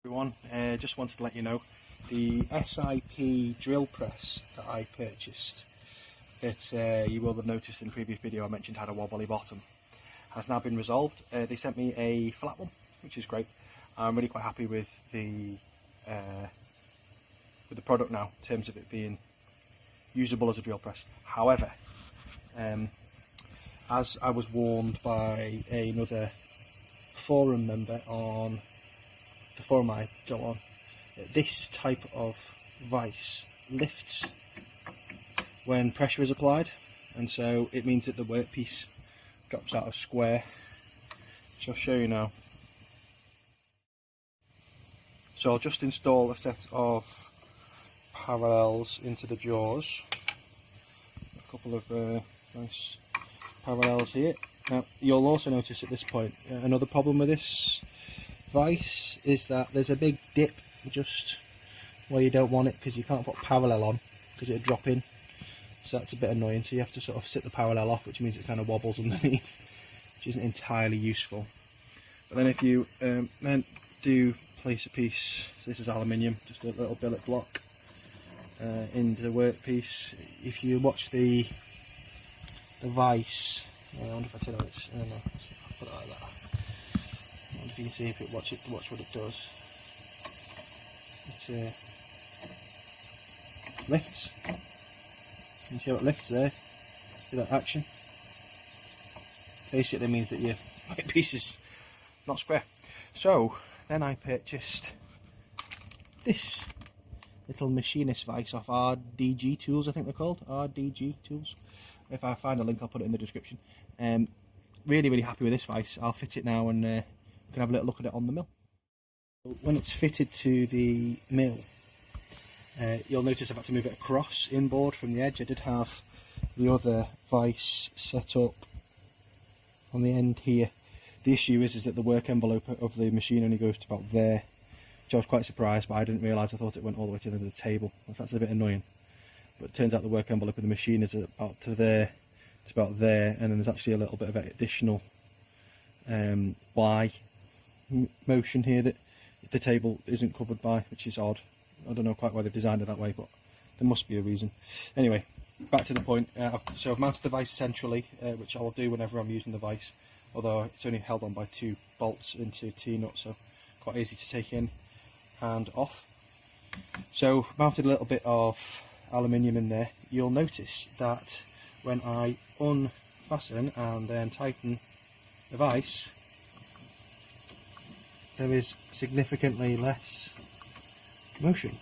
Everyone, just wanted to let you know the SIP drill press that I purchased, that you will have noticed in the previous video I mentioned had a wobbly bottom, has now been resolved. They sent me a flat one, which is great. I'm really quite happy with the product now in terms of it being usable as a drill press. However, as I was warned by another forum member on the forum I go on, this type of vise lifts when pressure is applied, and so it means that the workpiece drops out of square, which I'll show you now. So I'll just install a set of parallels into the jaws, a couple of nice parallels here. Now you'll also notice at this point another problem with this vise is that there's a big dip just where you don't want it, because you can't put parallel on because it'll drop in, so that's a bit annoying. So you have to sort of sit the parallel off, which means it kind of wobbles underneath, which isn't entirely useful. But then if you then do place a piece, this is aluminium, just a little billet block into the workpiece. If you watch the vise, I wonder if I tell you it's, no, I'll put it like that. I wonder if you can see if it watch what it does. It lifts. You see how it lifts there? See that action? Basically means that your piece is not square. So then I purchased this little machinist vise off RDG Tools, I think they're called, RDG Tools. If I find a link I'll put it in the description. Really happy with this vise. I'll fit it now and we can have a little look at it on the mill. When it's fitted to the mill, you'll notice I've had to move it across inboard from the edge. I did have the other vise set up on the end here. The issue is that the work envelope of the machine only goes to about there, which I was quite surprised, but I didn't realise. I thought it went all the way to the end of the table. That's a bit annoying. But it turns out the work envelope of the machine is about to there, it's about there, and then there's actually a little bit of additional Y motion here that the table isn't covered by, which is odd. I don't know quite why they've designed it that way, but there must be a reason. Anyway, back to the point. So I've mounted the vise centrally, which I'll do whenever I'm using the vise, although it's only held on by 2 bolts into T-nut, so quite easy to take in and off. So mounted a little bit of aluminium in there. You'll notice that when I unfasten and then tighten the vise, there is significantly less motion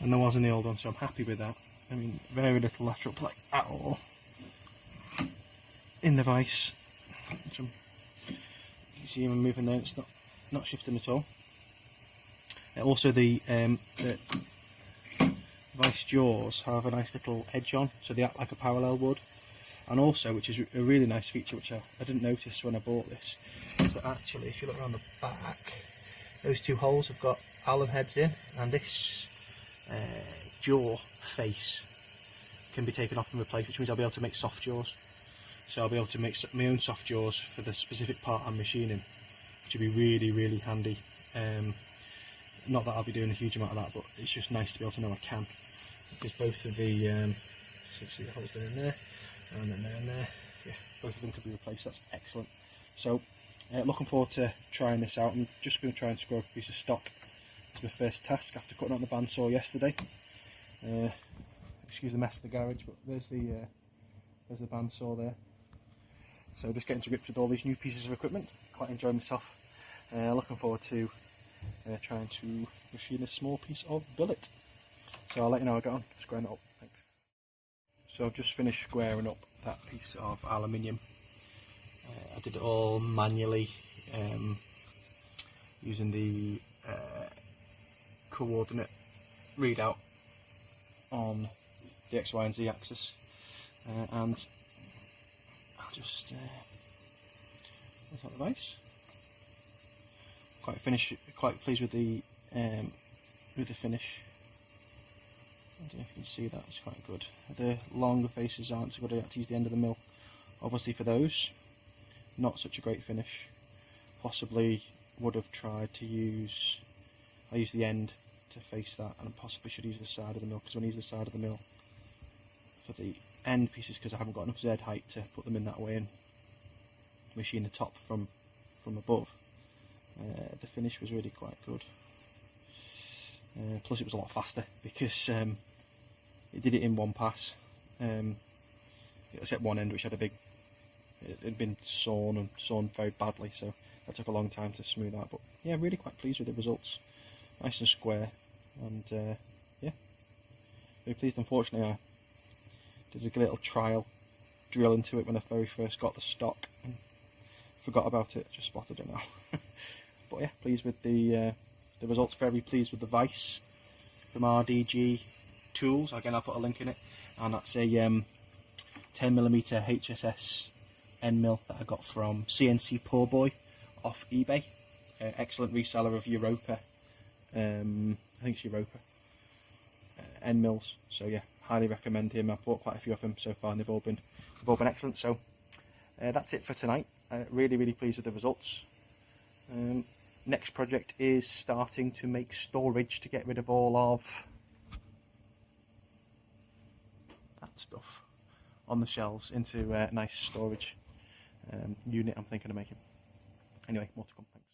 than there was in the old one, so I'm happy with that. I mean, very little lateral play at all in the vise. So you see him moving there, it's not shifting at all. Also the vise jaws have a nice little edge on, so they act like a parallel would. And also, which is a really nice feature which I didn't notice when I bought this, is that actually if you look around the back, those 2 holes have got Allen heads in, and this jaw face can be taken off and replaced, which means I'll be able to make soft jaws. So I'll be able to make my own soft jaws for the specific part I'm machining, which would be really handy. Not that I'll be doing a huge amount of that, but it's just nice to be able to know I can, because both of the see the holes there and there, and then there and there, yeah, both of them could be replaced. That's excellent. So looking forward to trying this out. I'm just going to try and screw up a piece of stock. It's my first task after cutting out the bandsaw yesterday. Excuse the mess of the garage, but there's the bandsaw there. So just getting to grips with all these new pieces of equipment. Quite enjoying myself. Looking forward to trying to machine a small piece of billet. So I'll let you know how I get on squaring it up. Thanks. So I've just finished squaring up that piece of aluminium. I did it all manually using the coordinate readout on the X, Y and Z axis, and I'll just look at the vise. Quite pleased with the finish. I don't know if you can see that, it's quite good. The longer faces aren't so good, I have to use the end of the mill obviously for those. Not such a great finish. Possibly would have tried to use, I used the end to face that, and I possibly should use the side of the mill, because when I use the side of the mill for the end pieces, because I haven't got enough Z height to put them in that way and machine the top from above, the finish was really quite good. Plus it was a lot faster, because it did it in one pass, except one end which had a big, it had been sawn very badly, so that took a long time to smooth out. But yeah, really quite pleased with the results. Nice and square, and yeah, very pleased. Unfortunately, I did a little trial drill into it when I very first got the stock and forgot about it, just spotted it now. But yeah, pleased with the results, very pleased with the vice from RDG Tools. Again, I'll put a link in it, and that's a 10mm HSS end mill that I got from CNC Poor Boy off eBay. Excellent reseller of Europa, I think it's Europa end mills. So yeah, highly recommend him. I've bought quite a few of them so far, and they've all been excellent. So that's it for tonight. Really pleased with the results. Next project is starting to make storage to get rid of all of that stuff on the shelves into a nice storage unit I'm thinking of making. Anyway, more to come. Thanks.